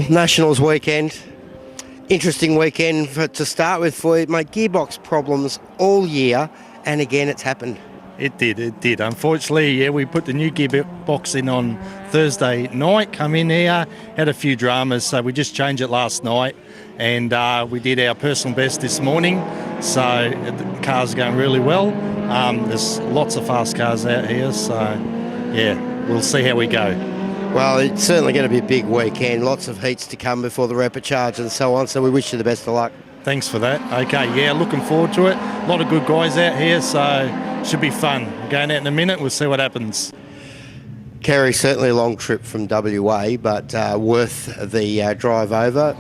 Nationals weekend. Interesting weekend to start with for you, mate. Gearbox problems all year, and again it's happened. It did. Unfortunately, we put the new gearbox in on Thursday night, come in here, had a few dramas, so we just changed it last night, and we did our personal best this morning, so the car's going really well. There's lots of fast cars out here, so yeah, we'll see how we go. Well, it's certainly going to be a big weekend, lots of heats to come before the repecharge and so on, so we wish you the best of luck. Thanks for that. Okay, yeah, looking forward to it. A lot of good guys out here, so should be fun. Going out in a minute, we'll see what happens. Kerry, certainly a long trip from WA, but worth the drive over.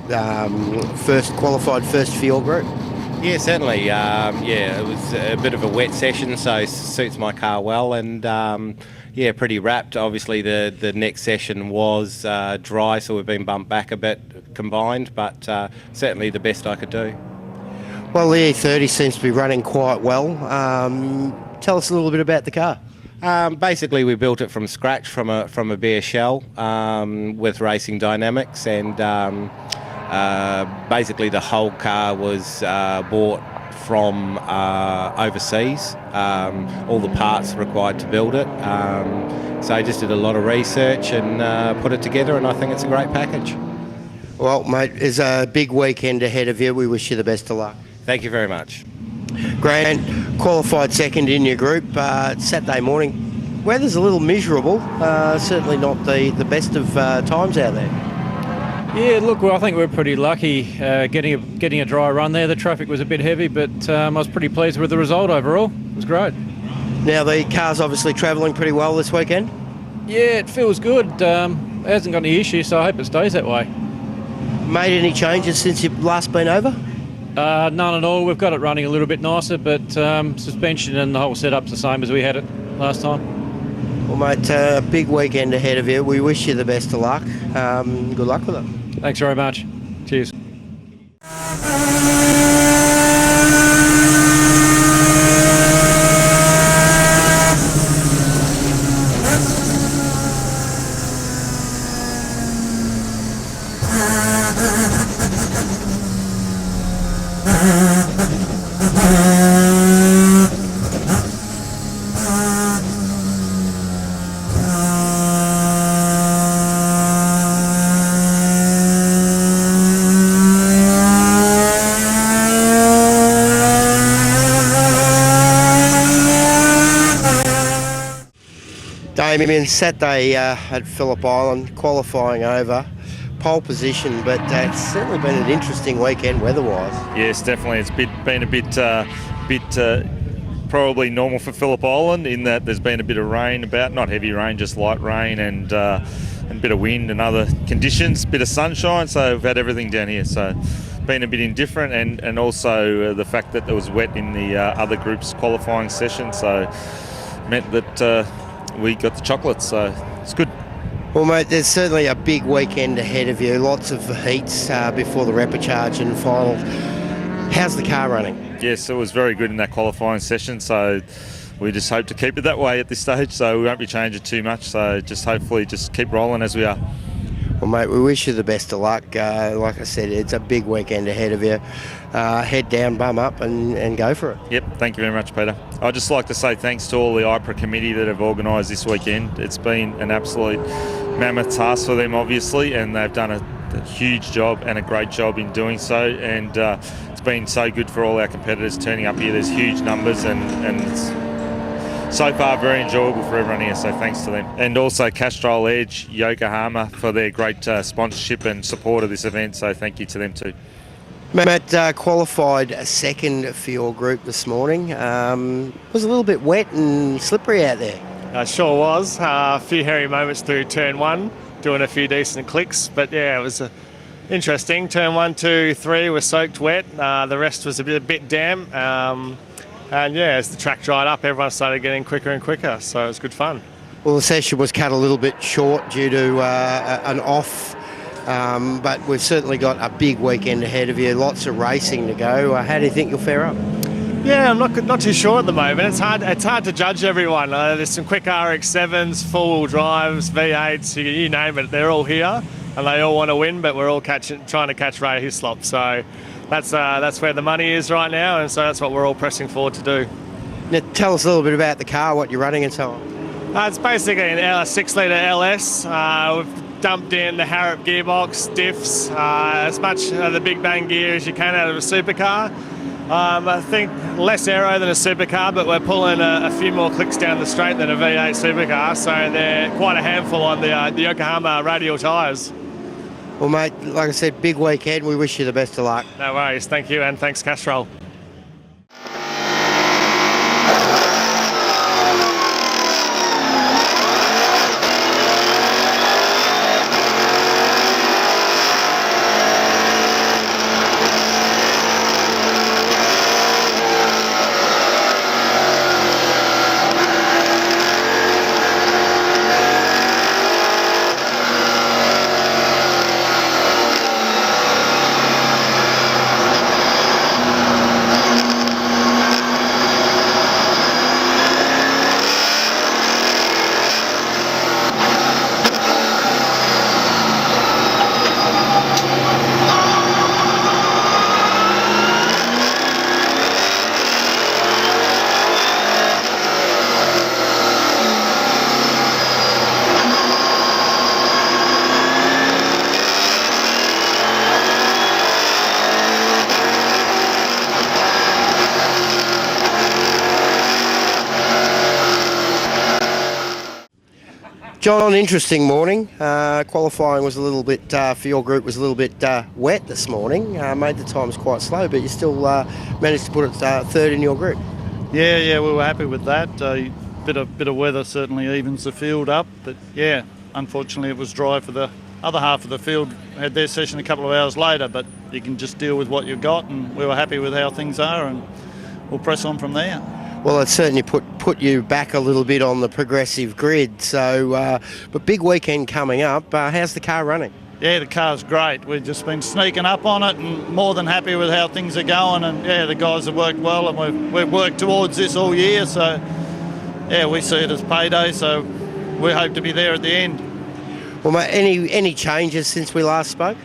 First qualified first for your group? Yeah, certainly. It was a bit of a wet session, so suits my car well, and pretty wrapped. Obviously, the next session was dry, so we've been bumped back a bit combined, but certainly the best I could do. Well, the E30 seems to be running quite well. Tell us a little bit about the car. Basically, we built it from scratch from a bare shell with racing dynamics, and basically the whole car was bought from overseas, all the parts required to build it. So I just did a lot of research and put it together, and I think it's a great package. Well, mate, there's a big weekend ahead of you. We wish you the best of luck. Thank you very much. Grant, qualified second in your group. Saturday morning, weather's a little miserable. Certainly not the best of times out there. Yeah, look, well, I think we're pretty lucky getting a dry run there. The traffic was a bit heavy, but I was pretty pleased with the result overall. It was great. Now, the car's obviously travelling pretty well this weekend? Yeah, it feels good. It hasn't got any issues, so I hope it stays that way. Made any changes since you've last been over? None at all. We've got it running a little bit nicer, but suspension and the whole setup's the same as we had it last time. Well, mate, a big weekend ahead of you. We wish you the best of luck. Good luck with it. Thanks very much. Cheers. Damien, Saturday at Phillip Island, qualifying over, pole position, but it's certainly been an interesting weekend weather-wise. Yes, definitely. It's been a bit probably normal for Phillip Island in that there's been a bit of rain about, not heavy rain, just light rain and a bit of wind and other conditions, bit of sunshine, so we've had everything down here. So been a bit indifferent, and also the fact that it was wet in the other group's qualifying session, so meant that we got the chocolates, so it's good. Well, mate, there's certainly a big weekend ahead of you. Lots of heats before the repecharge and final. How's the car running? Yes, it was very good in that qualifying session, so we just hope to keep it that way at this stage, so we won't be changing too much, so just hopefully just keep rolling as we are. Well, mate, we wish you the best of luck. Like I said, it's a big weekend ahead of you. Head down, bum up, and go for it. Yep, thank you very much, Peter. I'd just like to say thanks to all the IPRA committee that have organised this weekend. It's been an absolute mammoth task for them, obviously, and they've done a huge job and a great job in doing so, and it's been so good for all our competitors turning up here. There's huge numbers, and it's so far very enjoyable for everyone here, so thanks to them. And also Castrol Edge, Yokohama for their great sponsorship and support of this event, so thank you to them too. Matt, qualified second for your group this morning. Was a little bit wet and slippery out there. Sure was. A few hairy moments through turn one, doing a few decent clicks, but yeah, it was interesting. Turn 1, 2, 3 were soaked wet. The rest was a bit damp. And yeah, as the track dried up, everyone started getting quicker and quicker, so it was good fun. Well, the session was cut a little bit short due to an off, but we've certainly got a big weekend ahead of you, lots of racing to go. How do you think you'll fare up? Yeah, I'm not too sure at the moment. It's hard to judge everyone. There's some quick RX-7s, four-wheel drives, V8s, you name it, they're all here. and they all want to win, but we're all trying to catch Ray Hislop. So that's where the money is right now, and so that's what we're all pressing forward to do. Now, tell us a little bit about the car, what you're running and so on. It's basically an 6-litre LS. We've dumped in the Harrop gearbox, diffs, as much of the big bang gear as you can out of a supercar. I think less aero than a supercar, but we're pulling a few more clicks down the straight than a V8 supercar, so they're quite a handful on the Yokohama radial tyres. Well, mate, like I said, big weekend. We wish you the best of luck. No worries. Thank you, and thanks, Castrol. John, interesting morning. Qualifying was a little bit, for your group, was a little bit wet this morning. Made the times quite slow, but you still managed to put it third in your group. Yeah, we were happy with that. Bit of weather certainly evens the field up, but yeah, unfortunately it was dry for the other half of the field. Had their session a couple of hours later, but you can just deal with what you've got, and we were happy with how things are, and we'll press on from there. Well, it certainly put you back a little bit on the progressive grid. So, but big weekend coming up. How's the car running? Yeah, the car's great. We've just been sneaking up on it, and more than happy with how things are going. And yeah, the guys have worked well, and we've worked towards this all year. So yeah, we see it as payday. So we hope to be there at the end. Well, mate, any changes since we last spoke?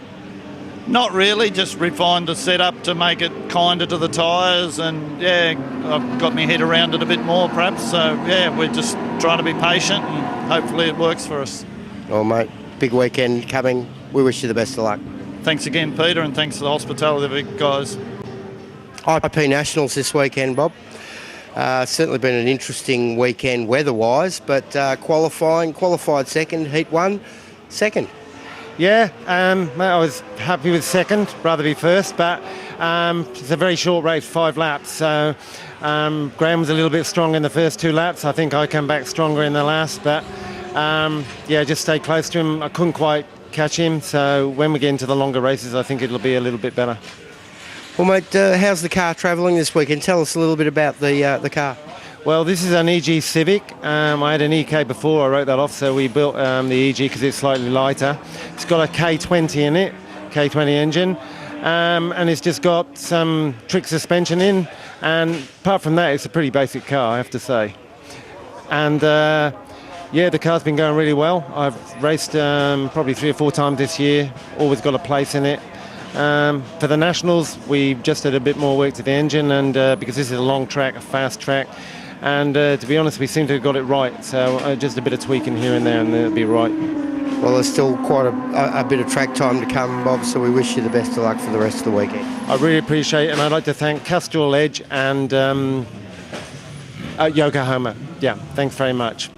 Not really, just refined the setup to make it kinder to the tyres, and yeah, I've got my head around it a bit more perhaps. So yeah, we're just trying to be patient, and hopefully it works for us. Well, mate, big weekend coming. We wish you the best of luck. Thanks again, Peter, and thanks for the hospitality of the big guys. IP Nationals this weekend, Bob. Certainly been an interesting weekend weather-wise, but qualified second, heat one, second. Yeah, I was happy with second, rather be first, but it's a very short race, 5 laps. So Graham was a little bit strong in the first 2 laps. I think I came back stronger in the last, but yeah, just stayed close to him. I couldn't quite catch him, so when we get into the longer races, I think it'll be a little bit better. Well, mate, how's the car travelling this weekend? Tell us a little bit about the car. Well, this is an EG Civic. I had an EK before, I wrote that off, so we built the EG because it's slightly lighter. It's got a K20 in it, K20 engine, and it's just got some trick suspension in, and apart from that, it's a pretty basic car, I have to say. And yeah, the car's been going really well. I've raced probably 3 or 4 times this year, always got a place in it. For the Nationals, we just did a bit more work to the engine, and because this is a long track, a fast track, and to be honest, we seem to have got it right. So just a bit of tweaking here and there, and it'll be right. Well, there's still quite a bit of track time to come, Bob, so we wish you the best of luck for the rest of the weekend. I really appreciate it, and I'd like to thank Castrol Edge and Yokohama. Yeah, thanks very much.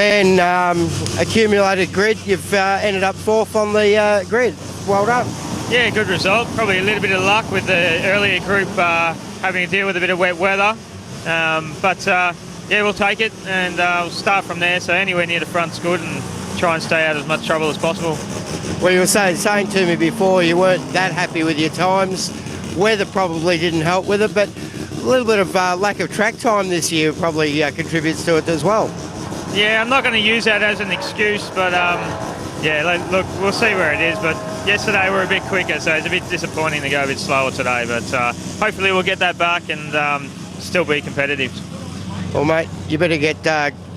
man, accumulated grid. You've ended up 4th on the grid. Well done. Yeah, good result. Probably a little bit of luck with the earlier group having to deal with a bit of wet weather. But we'll take it and we'll start from there. So anywhere near the front's good and try and stay out of as much trouble as possible. Well, you were saying to me before you weren't that happy with your times. Weather probably didn't help with it, but a little bit of lack of track time this year probably contributes to it as well. Yeah, I'm not going to use that as an excuse, but look, we'll see where it is. But yesterday we were a bit quicker, so it's a bit disappointing to go a bit slower today. But hopefully we'll get that back and still be competitive. Well, mate, you better get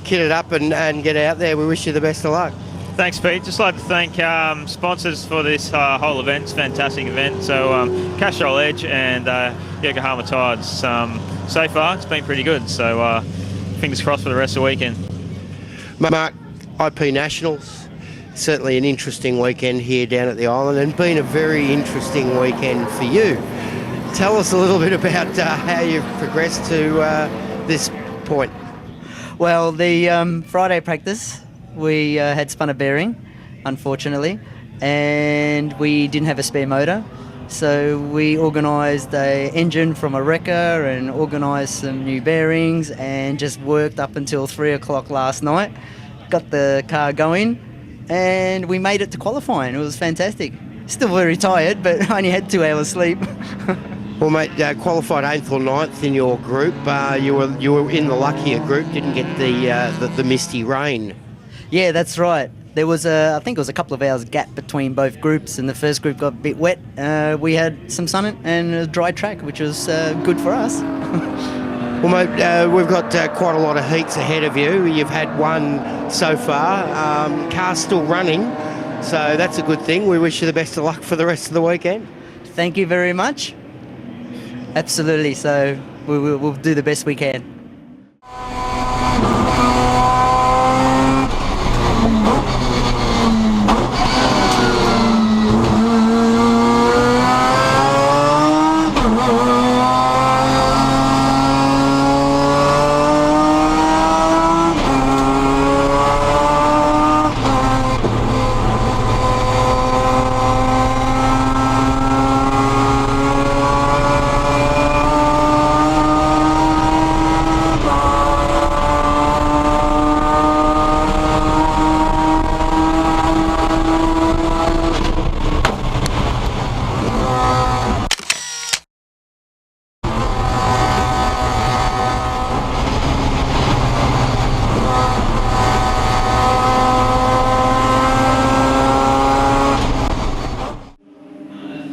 kitted up and get out there. We wish you the best of luck. Thanks, Pete. Just like to thank sponsors for this whole event. It's a fantastic event. So Castrol Edge and Yokohama Tides. So far, it's been pretty good. So fingers crossed for the rest of the weekend. Mark, IP Nationals, certainly an interesting weekend here down at the island and been a very interesting weekend for you. Tell us a little bit about how you've progressed to this point. Well, the Friday practice, we had spun a bearing, unfortunately, and we didn't have a spare motor. So we organised a engine from a wrecker and organised some new bearings and just worked up until 3 o'clock last night. Got the car going and we made it to qualifying. It was fantastic. Still very tired, but I only had 2 hours sleep. Well, mate, qualified 8th or 9th in your group. You were in the luckier group, didn't get the misty rain. Yeah, that's right. There was I think it was a couple of hours gap between both groups, and the first group got a bit wet. We had some sun and a dry track, which was good for us. Well, mate, we've got quite a lot of heats ahead of you. You've had one so far. Car's still running, so that's a good thing. We wish you the best of luck for the rest of the weekend. Thank you very much. Absolutely. So we'll do the best we can.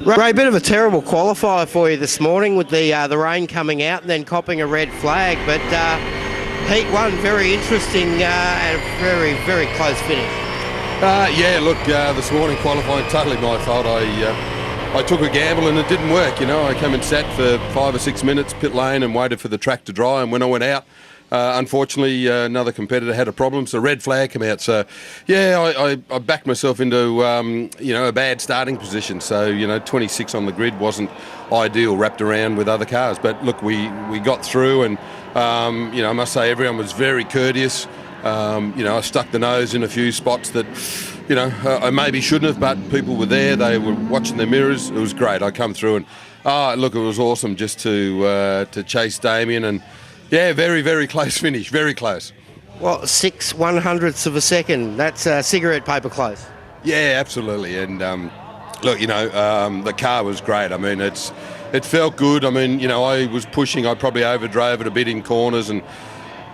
Ray, a bit of a terrible qualifier for you this morning with the rain coming out and then copping a red flag, but Heat 1, very interesting and a very, very close finish. This morning qualifying, totally my fault. I took a gamble and it didn't work, I came and sat for 5 or 6 minutes, pit lane, and waited for the track to dry, and when I went out, unfortunately, another competitor had a problem, so red flag came out. So, I backed myself into, a bad starting position. So, 26 on the grid wasn't ideal, wrapped around with other cars. But look, we got through, and I must say everyone was very courteous. I stuck the nose in a few spots that, I maybe shouldn't have, but people were there. They were watching their mirrors. It was great. I come through, and it was awesome just to chase Damien and. Yeah, very, very close finish, very close. Well, 6 100ths of a second, that's cigarette paper close. Yeah, absolutely. And the car was great. I mean, it felt good. I mean, I was pushing, I probably overdrove it a bit in corners and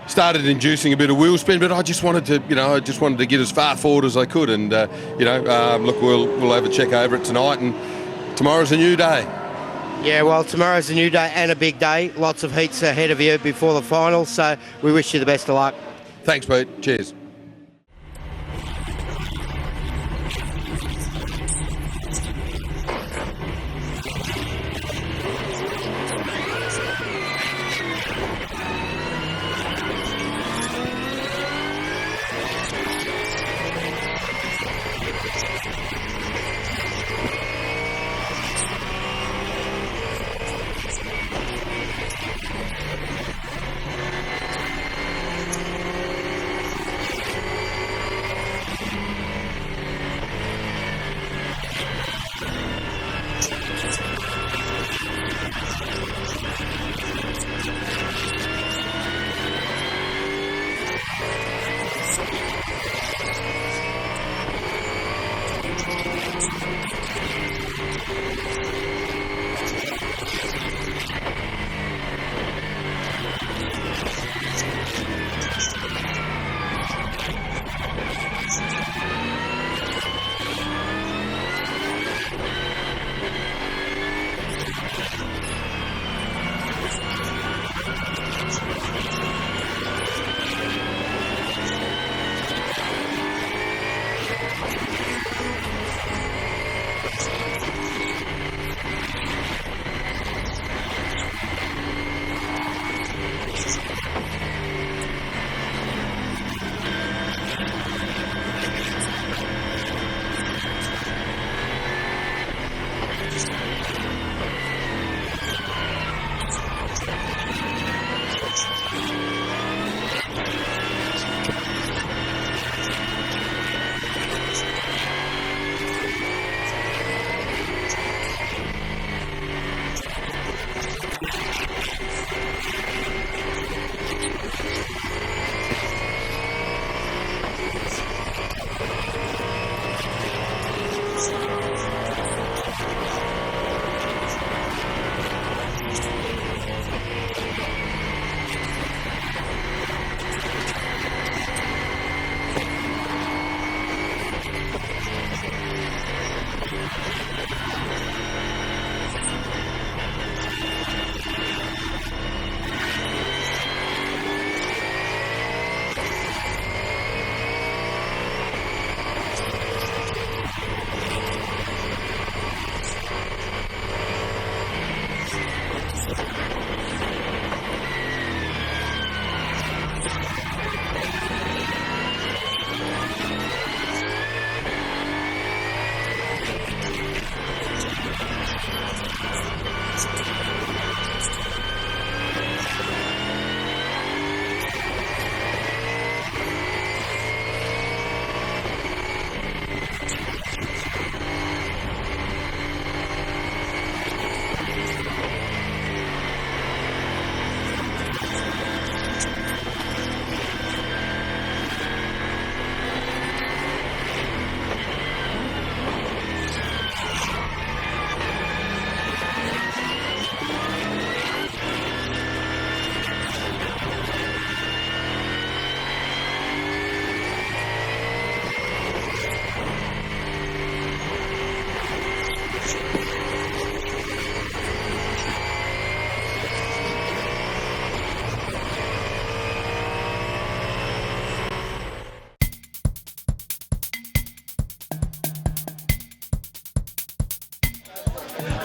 started inducing a bit of wheel spin, but I just wanted to get as far forward as I could. And, we'll have a check over it tonight, and tomorrow's a new day. Yeah, well, tomorrow's a new day and a big day. Lots of heats ahead of you before the final, so we wish you the best of luck. Thanks, Pete. Cheers.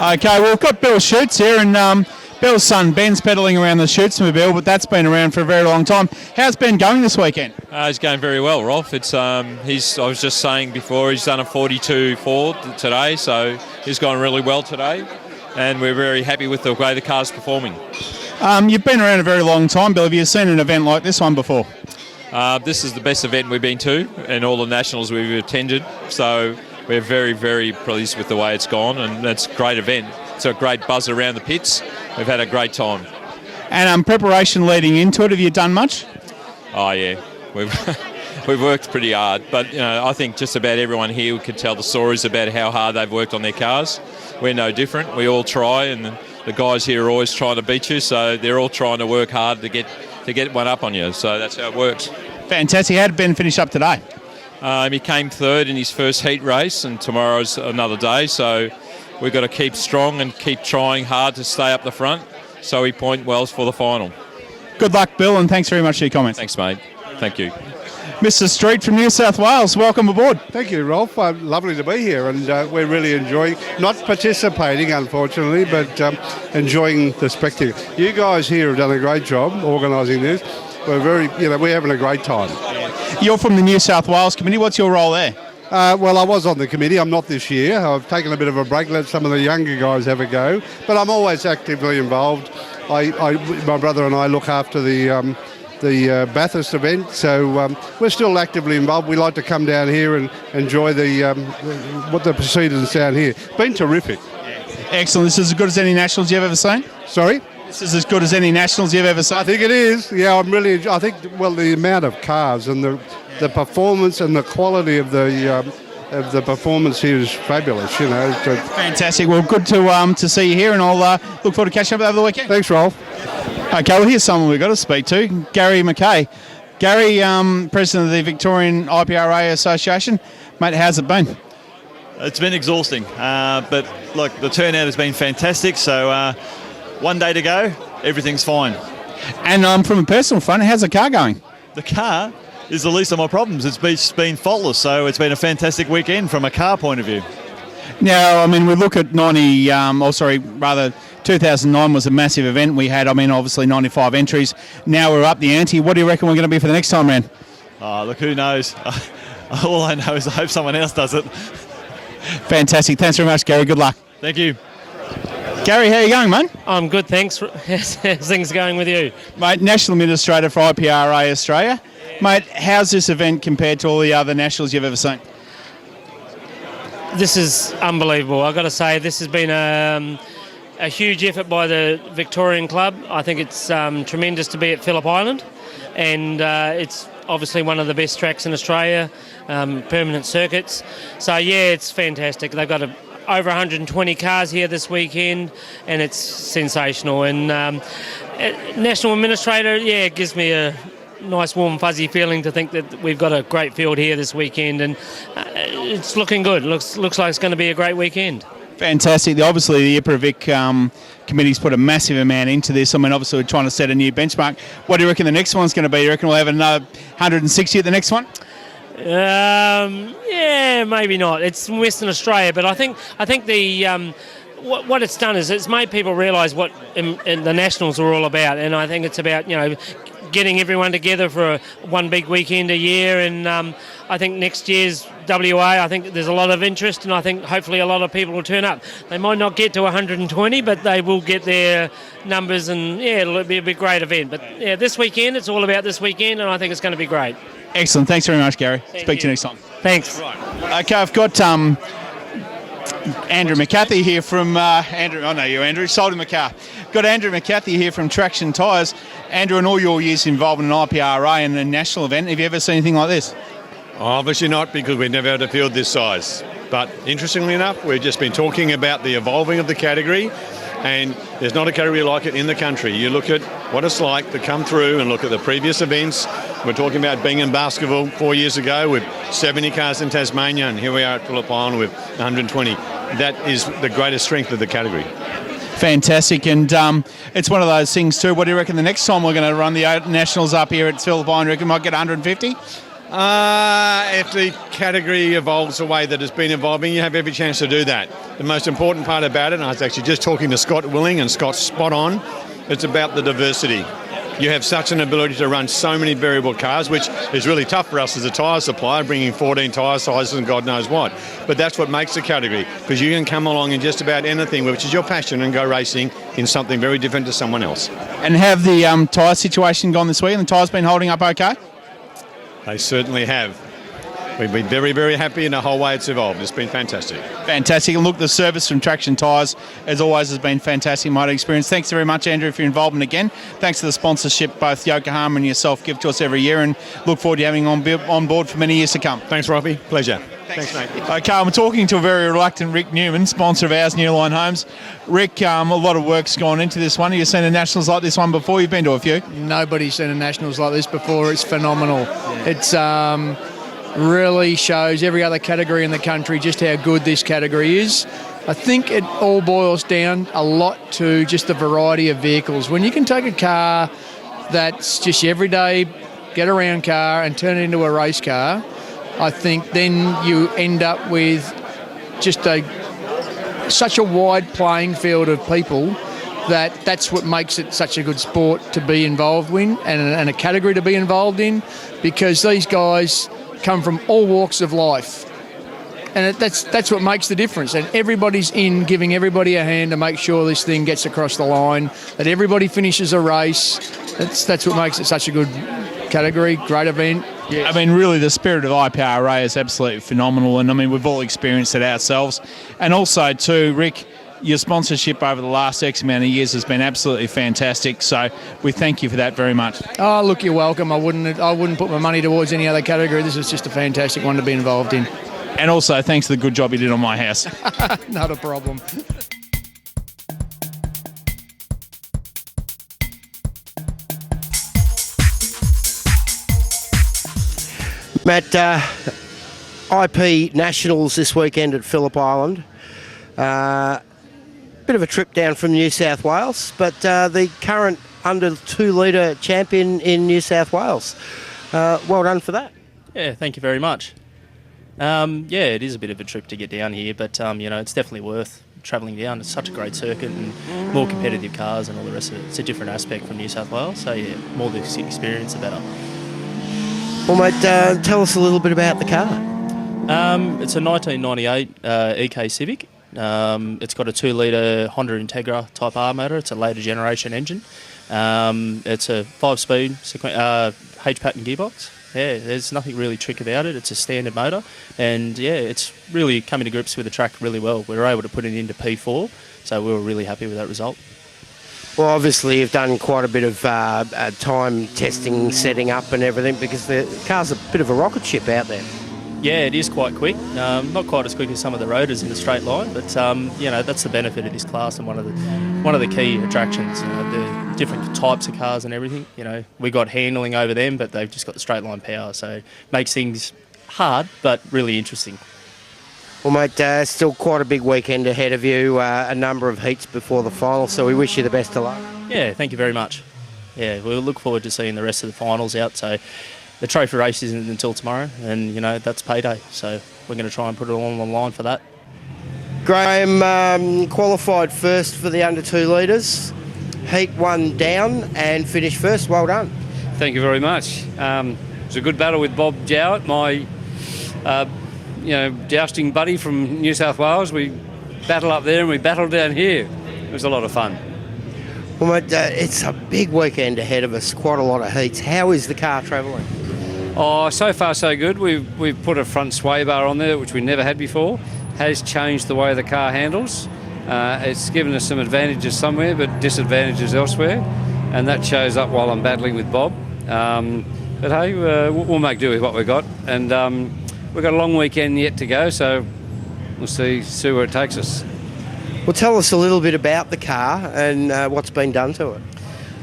Okay, well, we've got Bill Shoots here, and Bill's son Ben's pedalling around the Shootsmobile, but that's been around for a very long time. How's Ben going this weekend? He's going very well, Rolf. It's I was just saying before, he's done a 42.4 today, so he's gone really well today, and we're very happy with the way the car's performing. You've been around a very long time, Bill. Have you seen an event like this one before? This is the best event we've been to, and all the nationals we've attended, so we're very, very pleased with the way it's gone, and it's a great event. It's a great buzz around the pits. We've had a great time. And preparation leading into it, have you done much? Oh yeah, we've worked pretty hard, but I think just about everyone here could tell the stories about how hard they've worked on their cars. We're no different. We all try, and the guys here are always trying to beat you, so they're all trying to work hard to get one up on you. So that's how it works. Fantastic. How did Ben finish up today? He came third in his first heat race, and tomorrow's another day, so we've got to keep strong and keep trying hard to stay up the front so we point well for the final. Good luck, Bill, and thanks very much for your comments. Thanks, mate. Thank you. Mr. Street from New South Wales, welcome aboard. Thank you, Rolf. Lovely to be here, and we're really enjoying, not participating, unfortunately, but enjoying the spectacle. You guys here have done a great job organising this. We're having a great time. You're from the New South Wales Committee. What's your role there? Well, I was on the committee. I'm not this year. I've taken a bit of a break, let some of the younger guys have a go. But I'm always actively involved. My brother and I look after the Bathurst event, so we're still actively involved. We like to come down here and enjoy what the proceedings down here. Been terrific. Excellent. This is as good as any nationals you've ever seen? Sorry? This is as good as any nationals you've ever seen? I think it is. Yeah, I think the amount of cars and the performance and the quality of the performance here is fabulous, Fantastic. Well, good to see you here, and I'll look forward to catching up over the weekend. Thanks, Rolf. Okay, well, here's someone we've got to speak to, Gary McKay. Gary, President of the Victorian IPRA Association. Mate, how's it been? It's been exhausting, but look, the turnout has been fantastic, so one day to go, everything's fine. And from a personal front, how's the car going? The car is the least of my problems. It's been faultless, so it's been a fantastic weekend from a car point of view. Now, I mean, we look at 2009 was a massive event. We had, obviously 95 entries. Now we're up the ante. What do you reckon we're going to be for the next time round? Look, who knows? All I know is I hope someone else does it. Fantastic. Thanks very much, Gary. Good luck. Thank you. Gary, how are you going, mate? I'm good, thanks. How's things going with you? Mate, National Administrator for IPRA Australia. Mate, how's this event compared to all the other nationals you've ever seen? This is unbelievable. I've got to say, this has been a huge effort by the Victorian Club. I think it's tremendous to be at Phillip Island, and it's obviously one of the best tracks in Australia, permanent circuits. So, yeah, it's fantastic. They've got over 120 cars here this weekend, and it's sensational. And National Administrator, yeah, it gives me a nice warm fuzzy feeling to think that we've got a great field here this weekend, and it's looking good. Looks like it's going to be a great weekend. Fantastic. Obviously, the IPRA Vic committee's put a massive amount into this. Obviously, we're trying to set a new benchmark. What do you reckon the next one's going to be? You reckon we'll have another 160 at the next one? Yeah, maybe not. It's in Western Australia, but I think the what it's done is it's made people realise what the Nationals are all about, and I think it's about getting everyone together for one big weekend a year, and I think next year's WA, I think there's a lot of interest, and I think hopefully a lot of people will turn up. They might not get to 120, but they will get their numbers, and yeah, it'll be a great event. But yeah, this weekend, it's all about this weekend, and I think it's going to be great. Excellent. Thanks very much, Gary. Speak to you next time. Thanks. Right. Okay, I've got Andrew McCarthy here from Andrew. I know you, Andrew. Sold him a car. Got Andrew McCarthy here from Traction Tyres. Andrew, in all your years involved in an IPRA and a national event, have you ever seen anything like this? Obviously not, because we've never had a field this size. But interestingly enough, we've just been talking about the evolving of the category, and there's not a category like it in the country. You look at what it's like to come through and look at the previous events. We're talking about being in Baskerville 4 years ago with 70 cars in Tasmania, and here we are at Phillip Island with 120. That is the greatest strength of the category. Fantastic, and it's one of those things too. What do you reckon the next time we're going to run the Nationals up here at Phillip Island? Do you reckon we might get 150? If the category evolves the way that it's been evolving, you have every chance to do that. The most important part about it, and I was actually just talking to Scott Willing, and Scott's spot on, it's about the diversity. You have such an ability to run so many variable cars, which is really tough for us as a tyre supplier, bringing 14 tyre sizes and God knows what. But that's what makes the category, because you can come along in just about anything, which is your passion, and go racing in something very different to someone else. And have the tyre situation gone this week, and the tyres been holding up okay? They certainly have. We've been very, very happy in the whole way it's evolved. It's been fantastic. Fantastic. And look, the service from Traction Tyres, as always, has been fantastic motor experience. Thanks very much, Andrew, for your involvement again. Thanks for the sponsorship both Yokohama and yourself give to us every year, and look forward to having you on board for many years to come. Thanks, Robbie. Pleasure. Thanks, mate. Okay, I'm talking to a very reluctant Rick Newman, sponsor of ours, Newline Homes. Rick, a lot of work's gone into this one. Have you seen a Nationals like this one before? You've been to a few. Nobody's seen a Nationals like this before. It's phenomenal. Yeah. It's really shows every other category in the country just how good this category is. I think it all boils down a lot to just the variety of vehicles. When you can take a car that's just your everyday get-around car and turn it into a race car, I think then you end up with just such a wide playing field of people that's what makes it such a good sport to be involved in, and a category to be involved in, because these guys come from all walks of life, and that's what makes the difference. And everybody's in giving everybody a hand to make sure this thing gets across the line, that everybody finishes a race. That's what makes it such a good category, great event. Yeah. I mean, really, the spirit of IPRA is absolutely phenomenal, and I mean, we've all experienced it ourselves. And also, too, Rick, your sponsorship over the last X amount of years has been absolutely fantastic, so we thank you for that very much. Oh, look, you're welcome. I wouldn't put my money towards any other category. This is just a fantastic one to be involved in. And also, thanks for the good job you did on my house. Not a problem. Matt, IP Nationals this weekend at Phillip Island. Bit of a trip down from New South Wales, but the current under 2 litre champion in New South Wales. Well done for that. Yeah, thank you very much. Yeah, it is a bit of a trip to get down here, but it's definitely worth travelling down. It's such a great circuit and more competitive cars and all the rest of it. It's a different aspect from New South Wales, so yeah, more the experience, the better. Well, mate, tell us a little bit about the car. It's a 1998 EK Civic. It's got a 2 litre Honda Integra Type R motor. It's a later generation engine. It's a 5-speed H-pattern gearbox. Yeah, there's nothing really trick about it. It's a standard motor, and yeah, it's really coming to grips with the track really well. We were able to put it into P4, so we were really happy with that result. Well, obviously you've done quite a bit of time testing, setting up and everything, because the car's a bit of a rocket ship out there. Yeah, it is quite quick. Not quite as quick as some of the roaders in a straight line, but that's the benefit of this class and one of the key attractions. The different types of cars and everything. We got handling over them, but they've just got the straight line power, so it makes things hard but really interesting. Well, mate, still quite a big weekend ahead of you. A number of heats before the final, so we wish you the best of luck. Yeah, thank you very much. Yeah, we'll look forward to seeing the rest of the finals out. So. The trophy race isn't until tomorrow, and that's payday, so we're going to try and put it all on the line for that. Graham qualified first for the under 2 litres, heat 1 down and finished first. Well done. Thank you very much. It was a good battle with Bob Jowett, my jousting buddy from New South Wales. We battled up there and we battled down here. It was a lot of fun. Well, mate, it's a big weekend ahead of us, quite a lot of heats. How is the car travelling? Oh, so far so good. We've put a front sway bar on there, which we never had before. Has changed the way the car handles. It's given us some advantages somewhere, but disadvantages elsewhere, and that shows up while I'm battling with Bob. But hey, we'll make do with what we've got, and we've got a long weekend yet to go, so we'll see where it takes us. Well, tell us a little bit about the car and what's been done to it.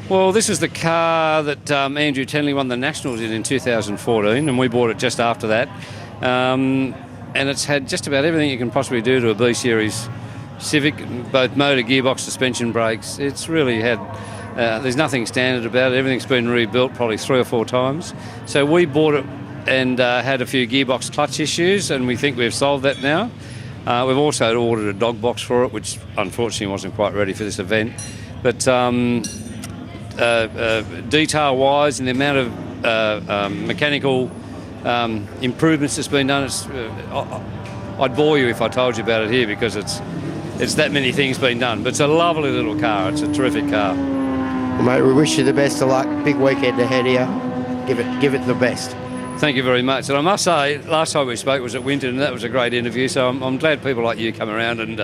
Well, this is the car that Andrew Tenley won the Nationals in 2014, and we bought it just after that. And it's had just about everything you can possibly do to a B-Series Civic, both motor, gearbox, suspension, brakes. It's really had... there's nothing standard about it. Everything's been rebuilt probably 3 or 4 times. So we bought it and had a few gearbox clutch issues, and we think we've solved that now. We've also ordered a dog box for it, which unfortunately wasn't quite ready for this event. But detail-wise and the amount of mechanical improvements that's been done, I'd bore you if I told you about it here because it's that many things been done. But it's a lovely little car. It's a terrific car. Well, mate, we wish you the best of luck. Big weekend ahead here. Give it the best. Thank you very much. And I must say, last time we spoke was at Winton, and that was a great interview. So I'm glad people like you come around and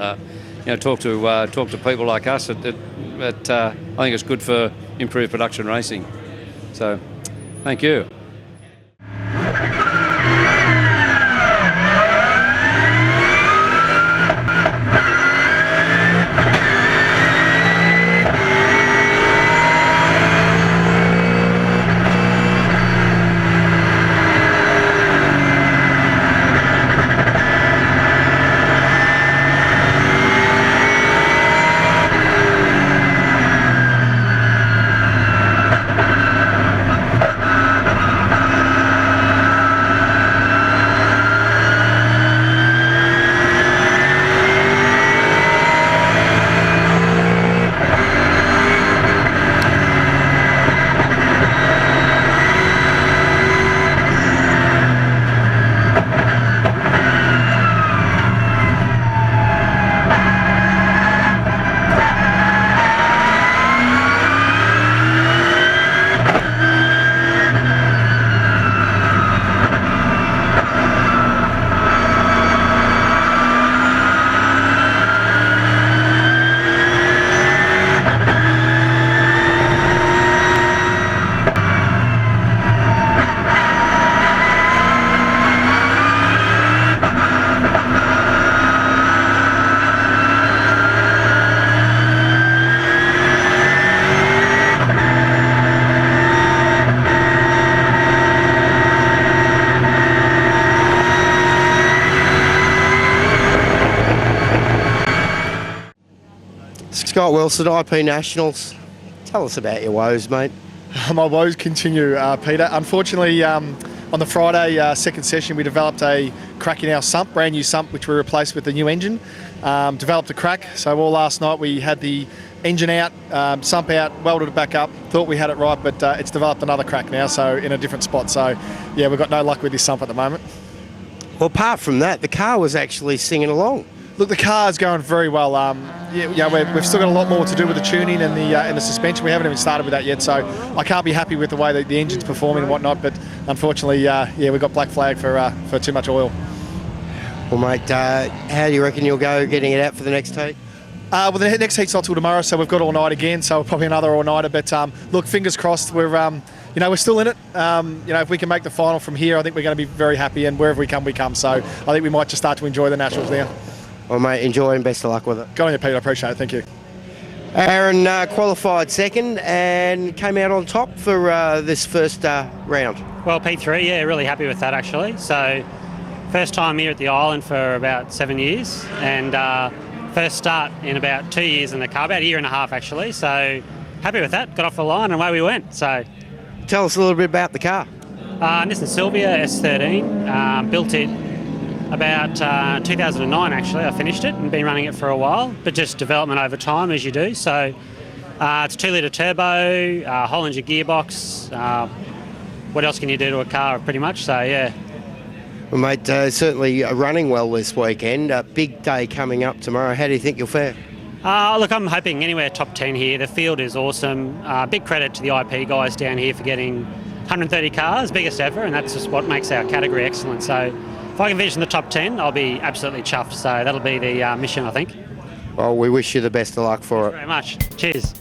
talk to people like us. I think it's good for improved production racing. So, thank you. Scott Wilson, IP Nationals. Tell us about your woes, mate. My woes continue, Peter. Unfortunately, on the Friday second session, we developed a crack in our sump, brand new sump, which we replaced with the new engine. Developed a crack, so all last night we had the engine out, sump out, welded it back up, thought we had it right, but it's developed another crack now, so in a different spot. So, yeah, we've got no luck with this sump at the moment. Well, apart from that, the car was actually singing along. Look, the car's going very well. We've still got a lot more to do with the tuning and the suspension. We haven't even started with that yet, so I can't be happy with the way that the engine's performing and whatnot. But unfortunately, we've got black flag for too much oil. Well, mate, how do you reckon you'll go getting it out for the next heat? Well, the next heat's not till tomorrow, so we've got all night again. So probably another all nighter. But look, fingers crossed. We're still in it. If we can make the final from here, I think we're going to be very happy. And wherever we come. So I think we might just start to enjoy the Nationals now. Well, mate, enjoy and best of luck with it. Good on you, Peter. I appreciate it. Thank you. Aaron qualified second and came out on top for this first round. Well, P3, yeah, really happy with that actually. So, first time here at the island for about 7 years, and first start in about 2 years in the car, about a year and a half actually. So, happy with that. Got off the line and away we went. So, tell us a little bit about the car. Nissan Silvia S13, built it about 2009 actually. I finished it and been running it for a while, but just development over time as you do. So it's a 2-litre turbo, whole engine gearbox. What else can you do to a car pretty much? So yeah. Well, mate, certainly running well this weekend. A big day coming up tomorrow. How do you think you'll fare? Look, I'm hoping anywhere top 10 here. The field is awesome. Big credit to the IP guys down here for getting 130 cars, biggest ever, and that's just what makes our category excellent. So if I can finish in the top 10, I'll be absolutely chuffed. So that'll be the mission, I think. Well, we wish you the best of luck for it. Thank you very much. Cheers.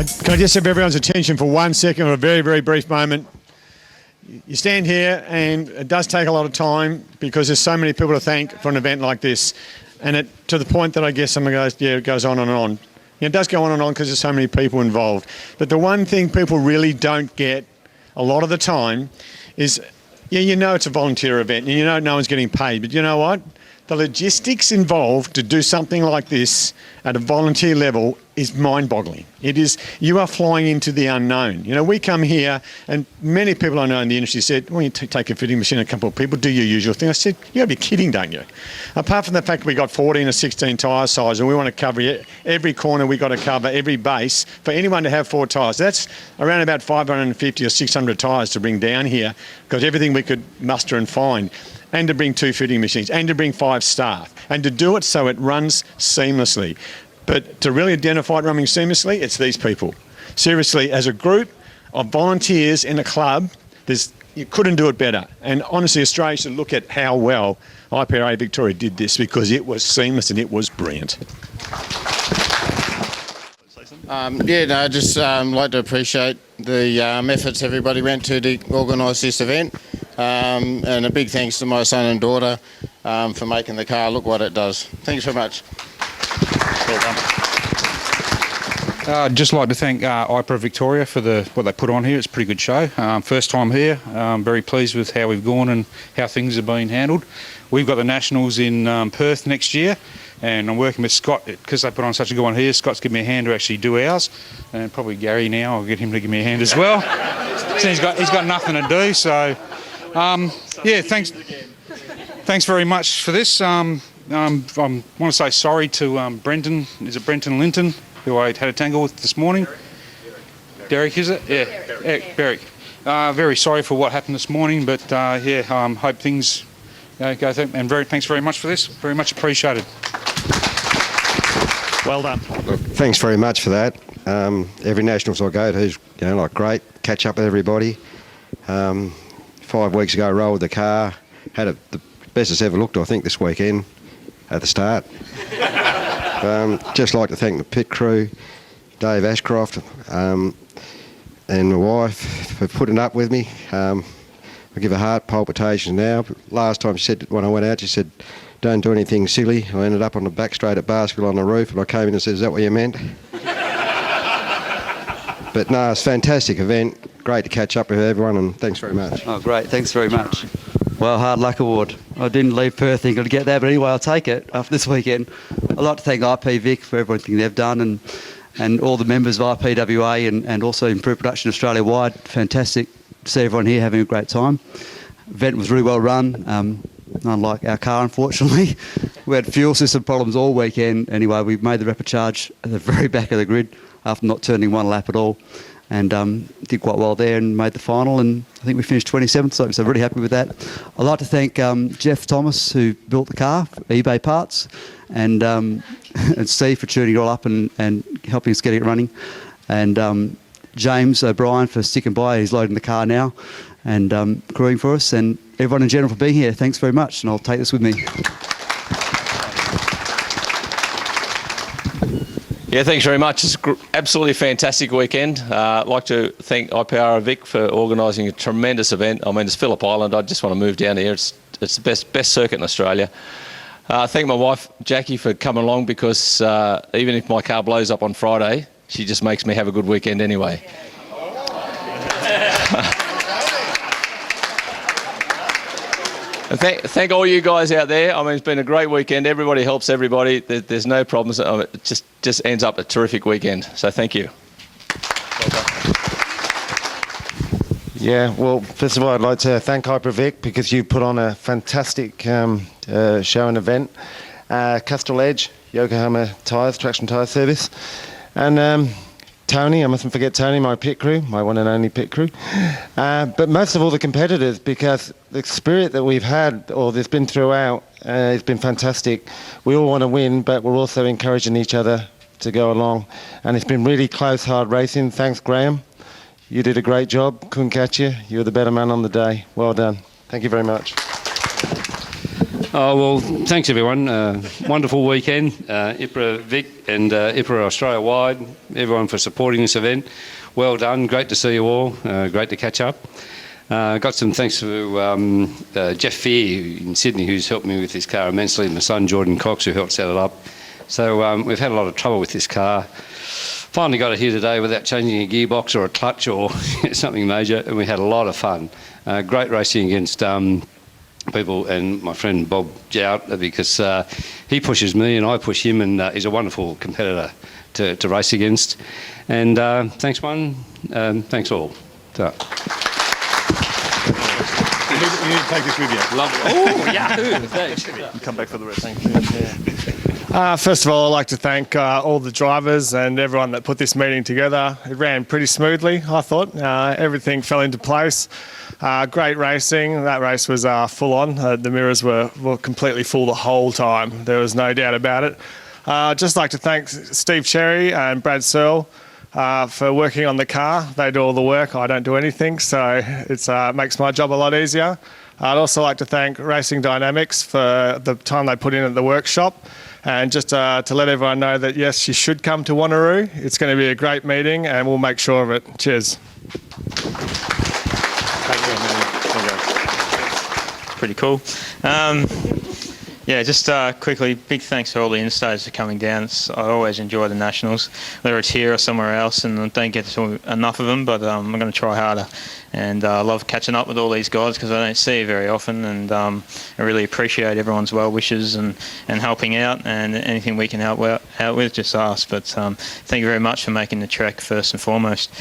Can I just have everyone's attention for 1 second, or a very, very brief moment? You stand here, and it does take a lot of time because there's so many people to thank for an event like this, and to the point that I guess someone goes, yeah, it goes on and on. Yeah, it does go on and on because there's so many people involved. But the one thing people really don't get a lot of the time is, yeah, you know it's a volunteer event, and you know no one's getting paid, but you know what? The logistics involved to do something like this at a volunteer level is mind-boggling. It is, you are flying into the unknown. You know, we come here, and many people I know in the industry said, well, you take a fitting machine, a couple of people, do your usual thing. I said, you got to be kidding, don't you? Apart from the fact we got 14 or 16 tyre size, and we want to cover every corner, we got to cover every base. For anyone to have 4 tyres, that's around about 550 or 600 tyres to bring down here, because everything we could muster and find. And to bring 2 fitting machines, and to bring 5 staff, and to do it so it runs seamlessly. But to really identify it running seamlessly, it's these people. Seriously, as a group of volunteers in a club, you couldn't do it better. And honestly, Australia should look at how well IPRA Victoria did this, because it was seamless and it was brilliant. I'd just like to appreciate the efforts everybody went to organise this event. And a big thanks to my son and daughter for making the car look what it does. Thanks very much. Well done. I'd just like to thank IPRA Victoria for what they put on here. It's a pretty good show. First time here. Very pleased with how we've gone and how things have been handled. We've got the Nationals in Perth next year, and I'm working with Scott because they put on such a good one here. Scott's given me a hand to actually do ours, and probably Gary now. I'll get him to give me a hand as well. So he's got nothing to do, so yeah, thanks very much for this. I want to say sorry to Brenton. Is it Brenton Linton, who I had a tangle with this morning? Derek, is it? Yeah, Derek. Very sorry for what happened this morning, but hope things go through. And thanks very much for this. Very much appreciated. Well done. Look, thanks very much for that. Every Nationals I go to is great. Catch up with everybody. 5 weeks ago, rolled the car. Had the best it's ever looked, I think, this weekend at the start. Just like to thank the pit crew, Dave Ashcroft, and my wife for putting up with me. I give her heart palpitations now. Last time she said, when I went out, she said, don't do anything silly. I ended up on the back straight at Baskerville on the roof, and I came in and said, is that what you meant? But no, it's a fantastic event. Great to catch up with everyone, and thanks very much. Oh, great. Thanks very much. Well, hard luck award. I didn't leave Perth thinking I'd get that, but anyway, I'll take it after this weekend. I'd like to thank IP Vic for everything they've done, and all the members of IPWA and also Improved Production Australia-wide. Fantastic to see everyone here having a great time. Event was really well run, unlike our car, unfortunately. We had fuel system problems all weekend. Anyway, we made the rapid charge at the very back of the grid after not turning one lap at all, and did quite well there and made the final, and I think we finished 27th, so really happy with that. I'd like to thank Jeff Thomas, who built the car, eBay Parts, and Steve for tuning it all up and helping us get it running, and James O'Brien for sticking by. He's loading the car now and crewing for us, and everyone in general for being here. Thanks very much, and I'll take this with me. Yeah, thanks very much. It's absolutely fantastic weekend. I'd like to thank IPRA Vic for organising a tremendous event. I mean, it's Phillip Island. I just want to move down here. It's the best circuit in Australia. Thank my wife, Jackie, for coming along, because even if my car blows up on Friday, she just makes me have a good weekend anyway. Thank all you guys out there. I mean, it's been a great weekend. Everybody helps everybody. There's no problems. It just ends up a terrific weekend. So thank you. Yeah, well, first of all, I'd like to thank IPRA Vic, because you put on a fantastic show and event. Custral Edge, Yokohama Tyres, Traction Tyre Service. And Tony, I mustn't forget Tony, my pit crew, my one and only pit crew. But most of all, the competitors, because the spirit that we've had, or there's been throughout, has been fantastic. We all want to win, but we're also encouraging each other to go along. And it's been really close, hard racing. Thanks, Graham. You did a great job. Couldn't catch you. You were the better man on the day. Well done. Thank you very much. Oh, well, thanks everyone. Wonderful weekend. IPRA Vic and IPRA Australia-wide, everyone for supporting this event. Well done. Great to see you all. Great to catch up. Got some thanks to Jeff Fear in Sydney, who's helped me with this car immensely, and my son Jordan Cox, who helped set it up. So we've had a lot of trouble with this car. Finally got it here today without changing a gearbox or a clutch or something major, and we had a lot of fun. Great racing against people, and my friend Bob Jout, because he pushes me and I push him, and he's a wonderful competitor to race against. And thanks one, thanks all. So. You need to take this with you. Love it. Oh, yahoo! Thanks. Come back for the rest. Thank you. First of all, I'd like to thank all the drivers and everyone that put this meeting together. It ran pretty smoothly, I thought. Everything fell into place. Great racing. That race was full on. The mirrors were completely full the whole time. There was no doubt about it. Just like to thank Steve Cherry and Brad Searle for working on the car. They do all the work. I don't do anything, so it makes my job a lot easier. I'd also like to thank Racing Dynamics for the time they put in at the workshop, and just to let everyone know that yes, you should come to Wanneroo. It's going to be a great meeting, and we'll make sure of it. Cheers. Pretty cool. Yeah, just quickly, big thanks to all the Instars for coming down. I always enjoy the Nationals, whether it's here or somewhere else, and I don't get to enough of them, but I'm going to try harder. And I love catching up with all these guys because I don't see you very often, and I really appreciate everyone's well wishes and helping out, and anything we can help out with, just ask. But thank you very much for making the trek first and foremost.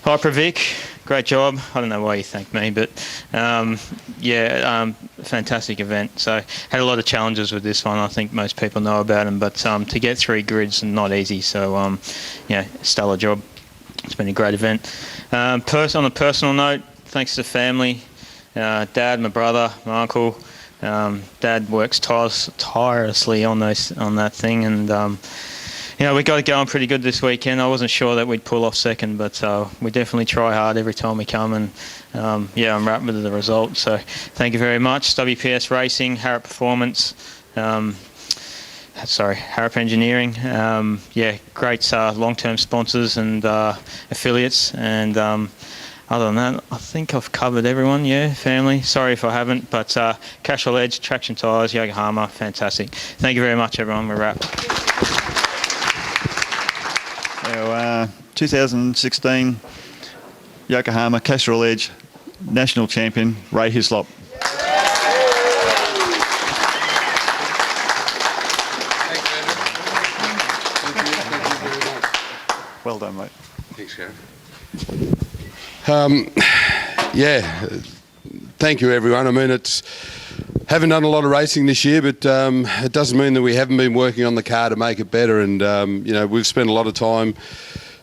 IPRA Vic, great job. I don't know why you thank me, but fantastic event. So had a lot of challenges with this one. I think most people know about them, but to get 3 grids not easy. So stellar job. It's been a great event. On a personal note, thanks to the family, Dad, my brother, my uncle. Dad works tirelessly on that thing, and we got it going pretty good this weekend. I wasn't sure that we'd pull off second, but we definitely try hard every time we come, and I'm wrapped with the result. So thank you very much. WPS Racing, Harrop Performance, Harrop Engineering. Great long-term sponsors and affiliates. And other than that, I think I've covered everyone. Family. Sorry if I haven't, but Casual Edge, Traction Tyres, Yokohama, fantastic. Thank you very much, everyone. We're wrapped. 2016 Yokohama Castrol Edge national champion Ray Hislop. Well done, mate. Thanks, Gary. Thank you, everyone. I mean, haven't done a lot of racing this year, but it doesn't mean that we haven't been working on the car to make it better. And we've spent a lot of time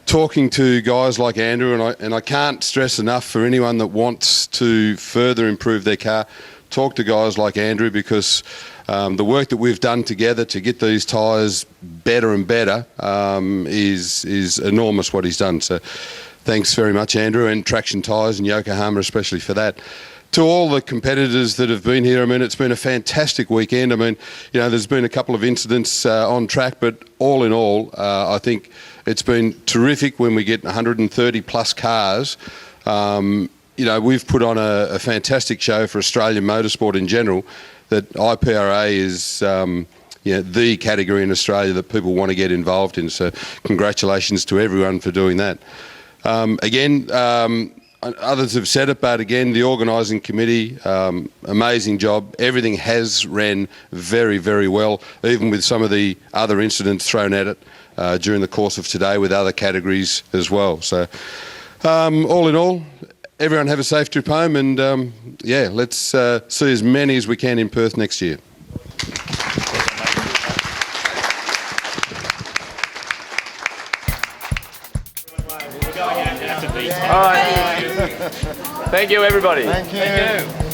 talking to guys like Andrew, and I can't stress enough for anyone that wants to further improve their car, talk to guys like Andrew, because the work that we've done together to get these tyres better and better is enormous what he's done. So thanks very much, Andrew, and Traction Tyres and Yokohama especially for that. To all the competitors that have been here, I mean, it's been a fantastic weekend. I mean, there's been a couple of incidents on track, but all in all, I think it's been terrific when we get 130 plus cars. We've put on a fantastic show for Australian motorsport in general, that IPRA is the category in Australia that people want to get involved in. So congratulations to everyone for doing that. Others have said it, but again, the organising committee, amazing job. Everything has ran very, very well, even with some of the other incidents thrown at it during the course of today with other categories as well. So all in all, everyone have a safe trip home, and let's see as many as we can in Perth next year. All right. Thank you, everybody. Thank you.